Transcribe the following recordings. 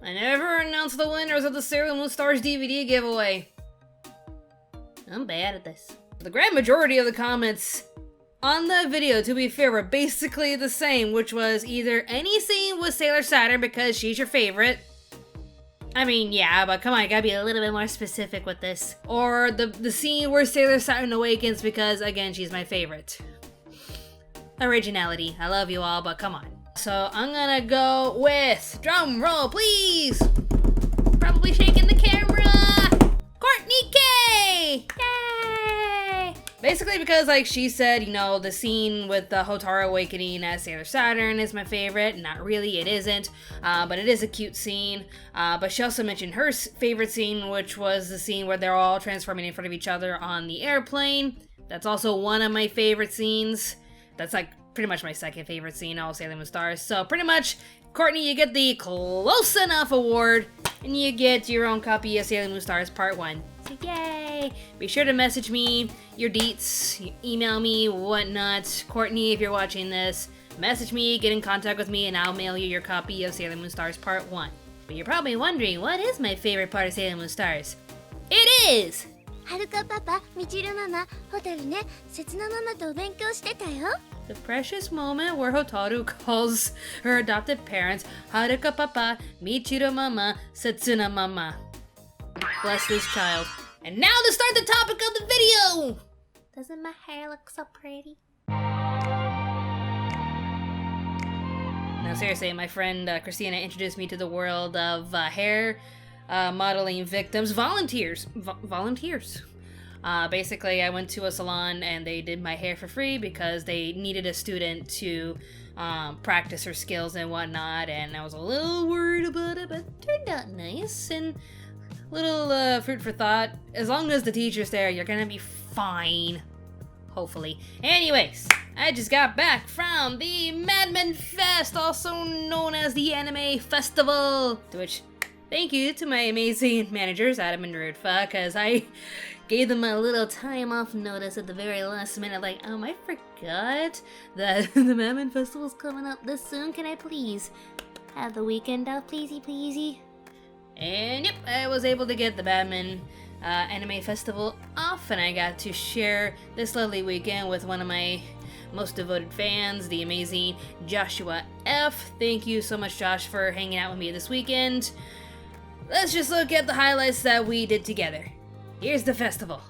I never announced the winners of the Sailor Moon Stars DVD giveaway. I'm bad at this. The grand majority of the comments on the video, to be fair, were basically the same, which was either any scene with Sailor Saturn because she's your favorite. I mean, yeah, but come on, I gotta be a little bit more specific with this. Or the scene where Sailor Saturn awakens because, again, she's my favorite. Originality. I love you all, but come on. So I'm gonna go with, drum roll please, probably shaking the camera, Courtney K! Yay! Basically because, like she said, you know, the scene with the Hotaru awakening as Sailor Saturn is my favorite. Not really, it isn't, but it is a cute scene. But she also mentioned her favorite scene, which was the scene where they're all transforming in front of each other on the airplane. That's also one of my favorite scenes. That's like pretty much my second favorite scene, all Sailor Moon Stars. So pretty much, Courtney, you get the Close Enough award, and you get your own copy of Sailor Moon Stars Part 1. So yay! Be sure to message me your deets, email me, whatnot. Courtney, if you're watching this, message me, get in contact with me, and I'll mail you your copy of Sailor Moon Stars Part 1. But you're probably wondering, what is my favorite part of Sailor Moon Stars? It is! はるかパパ、みちるママ、ホタルね、せつなママとお勉強してたよ。 The precious moment where Hotaru calls her adopted parents Haruka Papa, Michiru Mama, Setsuna Mama. Bless this child. And now to start the topic of the video! Doesn't my hair look so pretty? No, seriously, my friend Christina introduced me to the world of hair modeling victims, volunteers. Basically, I went to a salon and they did my hair for free because they needed a student to practice her skills and whatnot, and I was a little worried about it, but it turned out nice, and little food for thought. As long as the teacher's there, you're gonna be fine. Hopefully. Anyways, I just got back from the Madman Fest, also known as the Anime Festival, to which thank you to my amazing managers, Adam and Rudfa, because I gave them a little time off notice at the very last minute, like, I forgot that the Madman Festival's coming up this soon. Can I please have the weekend off, pleasey, pleasey? And yep, I was able to get the Madman Anime Festival off, and I got to share this lovely weekend with one of my most devoted fans, the amazing Joshua F. Thank you so much, Josh, for hanging out with me this weekend. Let's just look at the highlights that we did together. Here's the festival.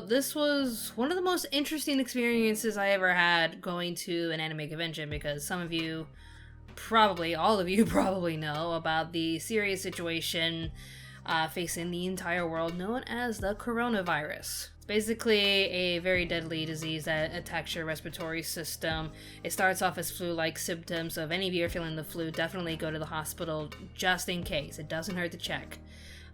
this was one of the most interesting experiences I ever had going to an anime convention, because some of you, probably all of you probably know about the serious situation facing the entire world known as the coronavirus. It's basically a very deadly disease that attacks your respiratory system. It starts off as flu-like symptoms, so if any of you are feeling the flu, definitely go to the hospital just in case. It doesn't hurt to check.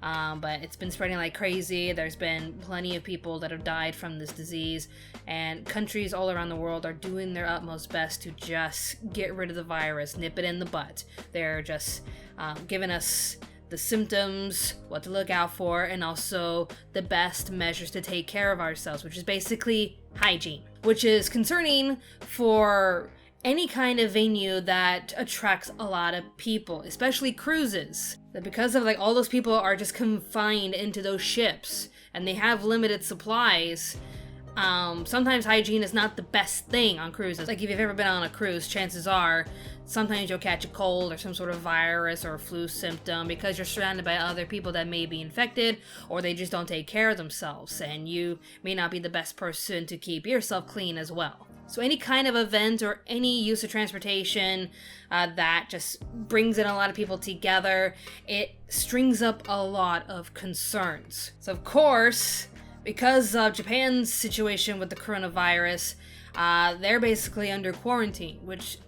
But it's been spreading like crazy. There's been plenty of people that have died from this disease, and countries all around the world are doing their utmost best to just get rid of the virus, nip it in the butt. They're just giving us the symptoms, what to look out for, and also the best measures to take care of ourselves, which is basically hygiene, which is concerning for any kind of venue that attracts a lot of people, especially cruises. That because of like all those people are just confined into those ships and they have limited supplies, sometimes hygiene is not the best thing on cruises. Like if you've ever been on a cruise, chances are sometimes you'll catch a cold or some sort of virus or flu symptom because you're surrounded by other people that may be infected, or they just don't take care of themselves, and you may not be the best person to keep yourself clean as well. So any kind of event or any use of transportation that just brings in a lot of people together, it strings up a lot of concerns. So of course, because of Japan's situation with the coronavirus, they're basically under quarantine, which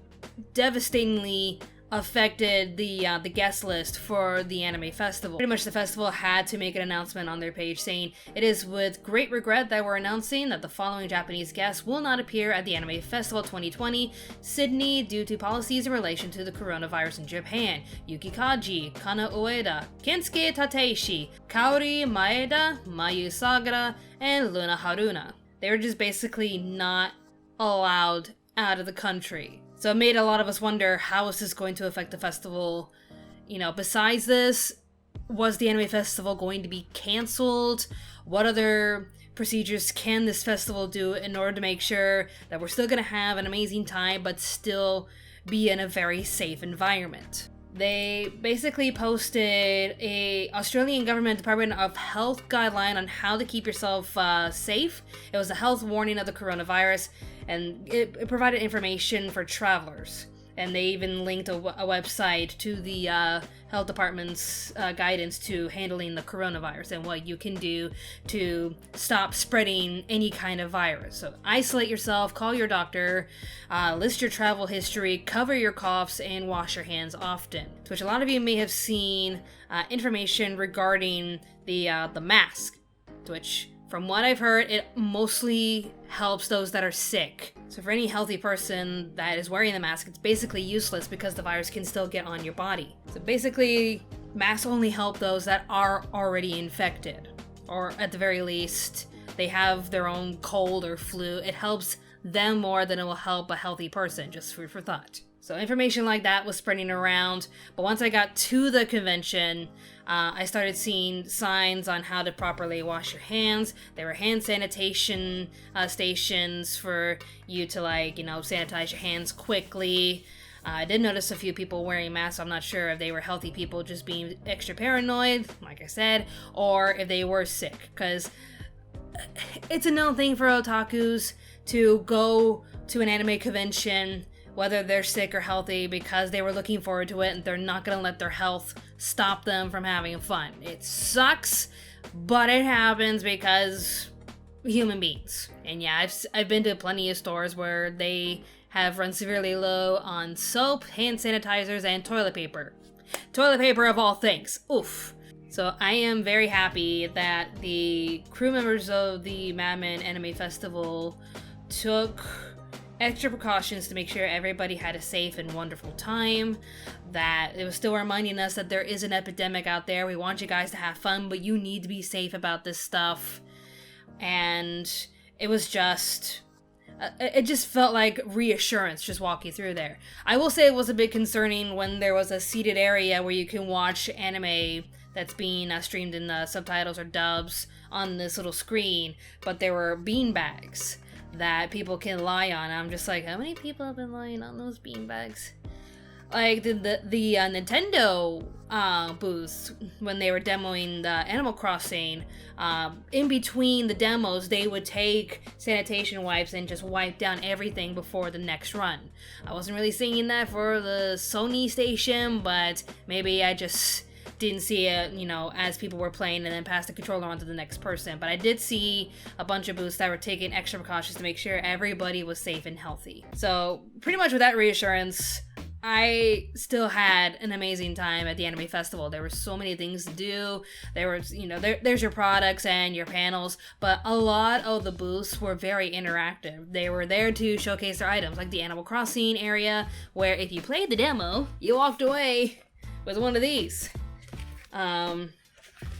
devastatingly affected the guest list for the anime festival. Pretty much the festival had to make an announcement on their page saying, "It is with great regret that we're announcing that the following Japanese guests will not appear at the Anime Festival 2020 Sydney due to policies in relation to the coronavirus in Japan. Yuki Kaji, Kana Ueda, Kensuke Tateishi, Kaori Maeda, Mayu Sagara, and Luna Haruna." They were just basically not allowed out of the country. So it made a lot of us wonder, how is this going to affect the festival? You know, besides this, was the anime festival going to be canceled? What other procedures can this festival do in order to make sure that we're still going to have an amazing time, but still be in a very safe environment? They basically posted a Australian government Department of Health guideline on how to keep yourself safe. It was a health warning of the coronavirus, and it provided information for travelers. And they even linked a website to the health department's guidance to handling the coronavirus and what you can do to stop spreading any kind of virus. So isolate yourself, call your doctor, list your travel history, cover your coughs, and wash your hands often. To which a lot of you may have seen information regarding the mask, to which, from what I've heard, it mostly helps those that are sick. So for any healthy person that is wearing the mask, it's basically useless because the virus can still get on your body. So basically, masks only help those that are already infected. Or at the very least, they have their own cold or flu. It helps them more than it will help a healthy person, just food for thought. So information like that was spreading around, but once I got to the convention, I started seeing signs on how to properly wash your hands. There were hand sanitation stations for you to, like, you know, sanitize your hands quickly. I did notice a few people wearing masks. I'm not sure if they were healthy people just being extra paranoid, like I said, or if they were sick, because it's a known thing for otakus to go to an anime convention whether they're sick or healthy because they were looking forward to it, and they're not going to let their health stop them from having fun. It sucks, but it happens because human beings. And yeah, I've been to plenty of stores where they have run severely low on soap, hand sanitizers, and toilet paper. Toilet paper of all things. Oof. So I am very happy that the crew members of the Madman Anime Festival took extra precautions to make sure everybody had a safe and wonderful time, that it was still reminding us that there is an epidemic out there. We want you guys to have fun, but you need to be safe about this stuff. And it was just, it just felt like reassurance just walking through there. I will say it was a bit concerning when there was a seated area where you can watch anime that's being streamed in the subtitles or dubs on this little screen, but there were bean bags that people can lie on. I'm just like, how many people have been lying on those beanbags? like the Nintendo booths when they were demoing the Animal Crossing. In between the demos, they would take sanitation wipes and just wipe down everything before the next run. I wasn't really seeing that for the Sony station, but maybe I just didn't see it, you know, as people were playing and then pass the controller on to the next person. But I did see a bunch of booths that were taking extra precautions to make sure everybody was safe and healthy. So pretty much with that reassurance, I still had an amazing time at the Anime Festival. There were so many things to do. There was, you know, there's your products and your panels, but a lot of the booths were very interactive. They were there to showcase their items, like the Animal Crossing area, where if you played the demo, you walked away with one of these.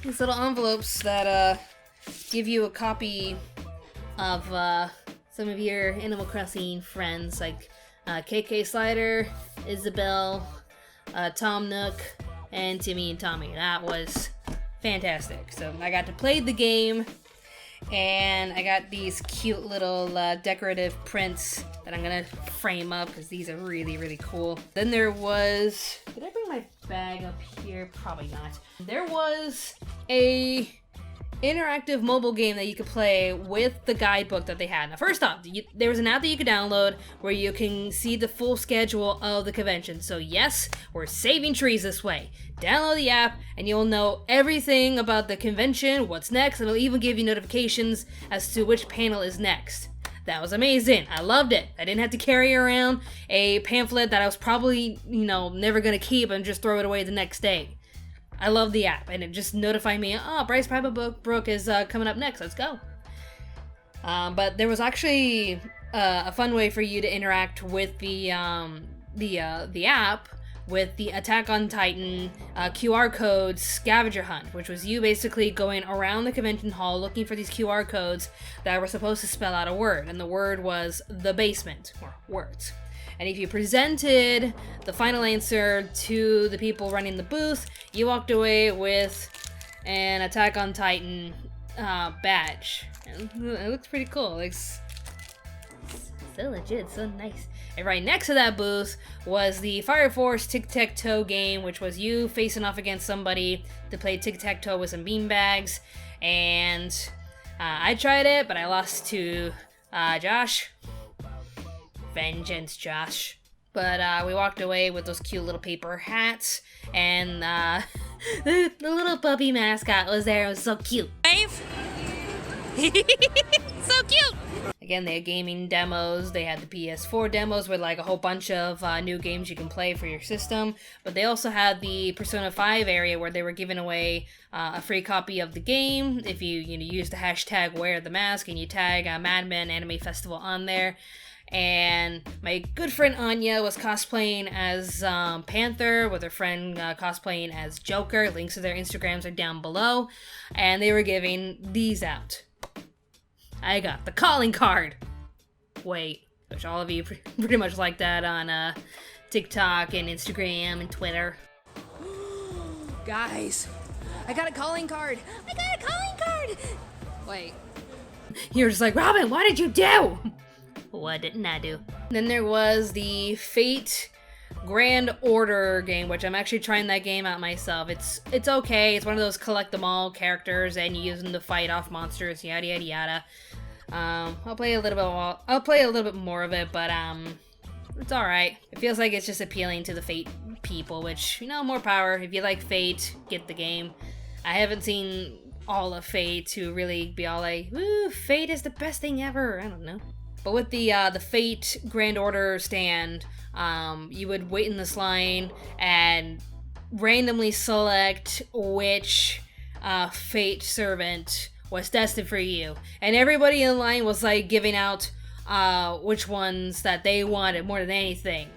These little envelopes that give you a copy of some of your Animal Crossing friends, like KK Slider, Isabelle, Tom Nook, and Timmy and Tommy. That was fantastic. So I got to play the game, and I got these cute little decorative prints that I'm gonna frame up because these are really, really cool. Then there was... Did I bring my bag up here? Probably not. There was a interactive mobile game that you could play with the guidebook that they had. Now, first off, there was an app that you could download where you can see the full schedule of the convention. So yes, we're saving trees this way. Download the app and you'll know everything about the convention, what's next, and it'll even give you notifications as to which panel is next. That was amazing. I loved it. I didn't have to carry around a pamphlet that I was probably, you know, never gonna keep and just throw it away the next day. I love the app, and it just notified me, oh, Bryce Private Brook is coming up next, let's go. But there was actually a fun way for you to interact with the app with the Attack on Titan QR code scavenger hunt, which was you basically going around the convention hall looking for these QR codes that were supposed to spell out a word, and the word was the basement, or words. And if you presented the final answer to the people running the booth, you walked away with an Attack on Titan badge. And it looks pretty cool. It's so legit, so nice. And right next to that booth was the Fire Force Tic-Tac-Toe game, which was you facing off against somebody to play tic-tac-toe with some beanbags. And I tried it, but I lost to Josh. Vengeance, Josh. But we walked away with those cute little paper hats, and the little puppy mascot was there. It was so cute. Wave! So cute! Again, they had gaming demos. They had the PS4 demos with like a whole bunch of new games you can play for your system. But they also had the Persona 5 area where they were giving away a free copy of the game if you use the hashtag #WearTheMask and you tag Madman Anime Festival on there. And my good friend Anya was cosplaying as Panther, with her friend cosplaying as Joker. Links to their Instagrams are down below. And they were giving these out. I got the calling card. Wait, which all of you pretty much like that on TikTok and Instagram and Twitter. Guys, I got a calling card. I got a calling card. Wait. You're just like, Robyn, what did you do? What didn't I do? Then there was the Fate Grand Order game, which I'm actually trying that game out myself. It's okay. It's one of those collect them all characters, and you use them to fight off monsters. Yada yada yada. I'll play a little bit more of it, but it's all right. It feels like it's just appealing to the Fate people, which, more power. If you like Fate, get the game. I haven't seen all of Fate to really be all like, "Woo, Fate is the best thing ever." I don't know. But with the Fate Grand Order stand, you would wait in this line and randomly select which Fate servant was destined for you. And everybody in line was like giving out which ones that they wanted more than anything.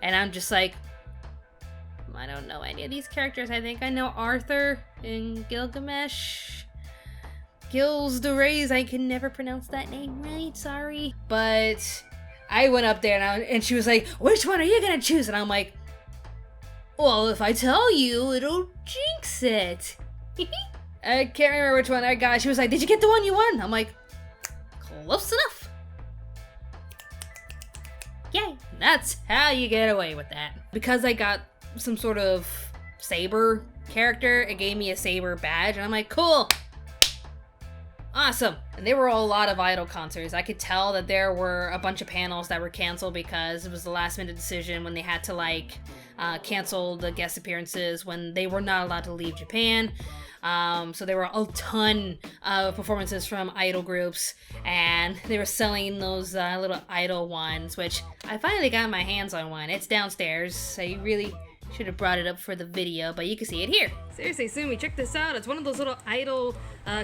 And I'm just like, I don't know any of these characters. I think I know Arthur and Gilgamesh. Gilles de Reyes, I can never pronounce that name right, sorry. But I went up there and she was like, which one are you gonna choose? And I'm like, well, if I tell you, it'll jinx it. I can't remember which one I got. She was like, did you get the one you won? I'm like, close enough. Yay. That's how you get away with that. Because I got some sort of saber character, it gave me a saber badge, and I'm like, cool! Awesome! And there were a lot of idol concerts. I could tell that there were a bunch of panels that were canceled because it was the last minute decision when they had to, like, cancel the guest appearances when they were not allowed to leave Japan. So there were a ton of performances from idol groups, and they were selling those little idol ones, which I finally got my hands on one. It's downstairs, so you really should have brought it up for the video, but you can see it here. Seriously, Sumi, check this out. It's one of those little idol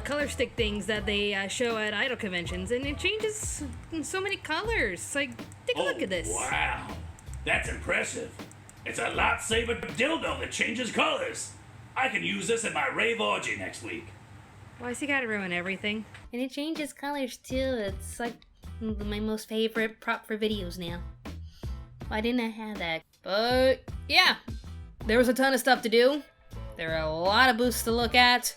color stick things that they show at idol conventions, and it changes in so many colors. Like, take a look at this. Wow, that's impressive. It's a lightsaber dildo that changes colors. I can use this at my rave orgy next week. Why's he gotta ruin everything? And it changes colors too. It's like my most favorite prop for videos now. Why didn't I have that? But yeah, there was a ton of stuff to do. There are a lot of booths to look at.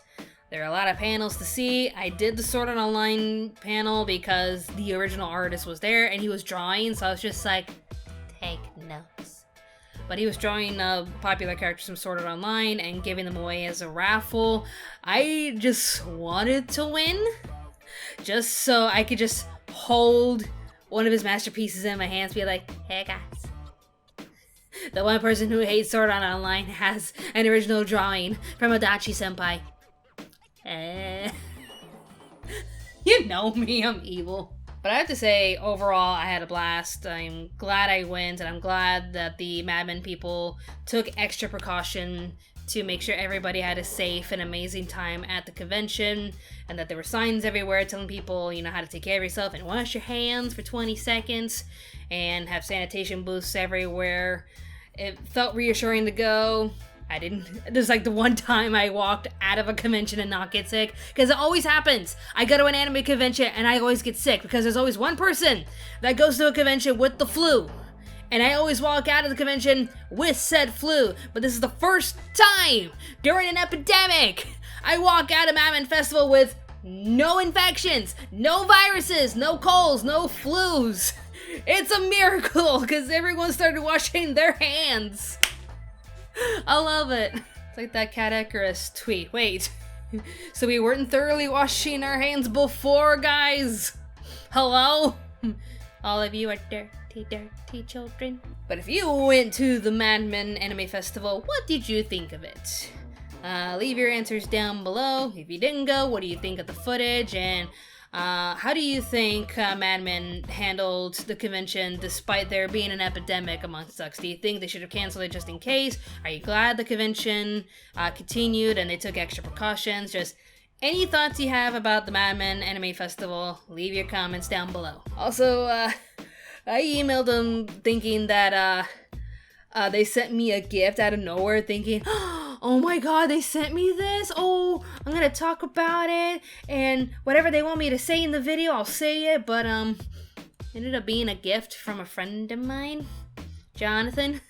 There are a lot of panels to see. I did the Sword Art Online panel because the original artist was there and he was drawing, so I was just like, take notes. But he was drawing popular characters from Sword Art Online and giving them away as a raffle. I just wanted to win, just so I could just hold one of his masterpieces in my hands, be like, hey guys. The one person who hates Sword Art Online has an original drawing from Adachi Senpai. You know me, I'm evil. But I have to say, overall, I had a blast. I'm glad I went, and I'm glad that the Madman people took extra precaution to make sure everybody had a safe and amazing time at the convention, and that there were signs everywhere telling people, you know, how to take care of yourself and wash your hands for 20 seconds, and have sanitation booths everywhere. It felt reassuring to go. There's like the one time I walked out of a convention and not get sick, because it always happens. I go to an anime convention and I always get sick because there's always one person that goes to a convention with the flu. And I always walk out of the convention with said flu. But this is the first time during an epidemic I walk out of Madman Festival with no infections, no viruses, no colds, no flus. It's a miracle because everyone started washing their hands. I love it. It's like that Cat Icarus tweet. Wait, so we weren't thoroughly washing our hands before, guys? Hello? All of you are dirty, dirty children. But if you went to the Madman Anime Festival, what did you think of it? Leave your answers down below. If you didn't go, what do you think of the footage? And how do you think Madman handled the convention despite there being an epidemic amongst us? Do you think they should have canceled it just in case? Are you glad the convention continued and they took extra precautions? Just any thoughts you have about the Madman Anime Festival, leave your comments down below. Also, I emailed them thinking that they sent me a gift out of nowhere, thinking, oh my god, they sent me this? Oh, I'm gonna talk about it, and whatever they want me to say in the video, I'll say it, but, ended up being a gift from a friend of mine, Jonathan,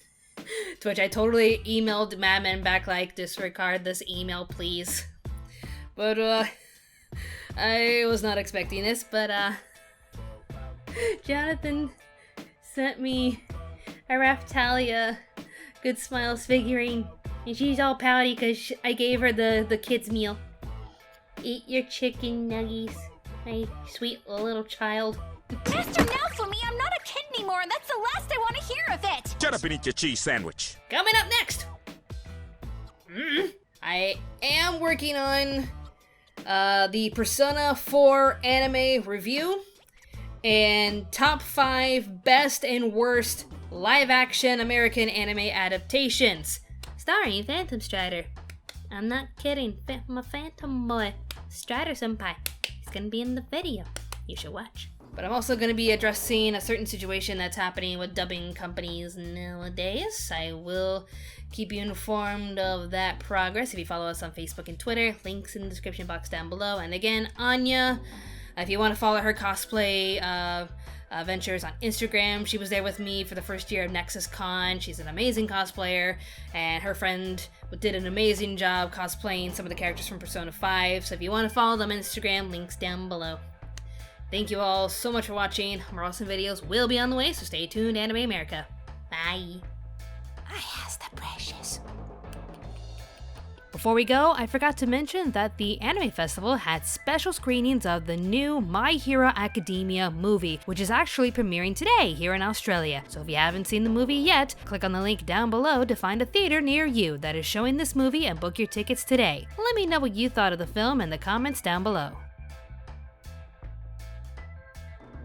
to which I totally emailed Madman back, like, disregard this email, please. But, I was not expecting this, but, Jonathan sent me a Raftalia Good Smiles figurine. And she's all pouty because I gave her the kids' meal. Eat your chicken nuggies, my sweet little child. Master Naofumi, I'm not a kid anymore, and that's the last I want to hear of it! Shut up and eat your cheese sandwich. Coming up next! I am working on the Persona 4 anime review and top 5 best and worst live-action American anime adaptations. Starring Phantom Strider. I'm not kidding. My Phantom boy, Strider Senpai. He's gonna be in the video. You should watch. But I'm also gonna be addressing a certain situation that's happening with dubbing companies nowadays. I will keep you informed of that progress if you follow us on Facebook and Twitter. Links in the description box down below. And again, Anya, if you want to follow her cosplay ventures on Instagram. She was there with me for the first year of Nexus Con. She's an amazing cosplayer, and her friend did an amazing job cosplaying some of the characters from Persona 5. So if you want to follow them on Instagram, links down below. Thank you all so much for watching. More awesome videos will be on the way, so stay tuned, Anime America. Bye. I has the precious. Before we go, I forgot to mention that the Anime Festival had special screenings of the new My Hero Academia movie, which is actually premiering today here in Australia. So if you haven't seen the movie yet, click on the link down below to find a theater near you that is showing this movie and book your tickets today. Let me know what you thought of the film in the comments down below.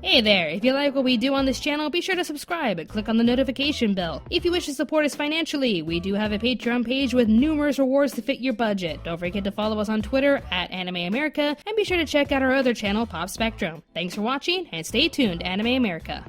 Hey there, if you like what we do on this channel, be sure to subscribe and click on the notification bell. If you wish to support us financially, we do have a Patreon page with numerous rewards to fit your budget. Don't forget to follow us on Twitter at Anime America, and be sure to check out our other channel, Pop Spectrum. Thanks for watching, and stay tuned, Anime America.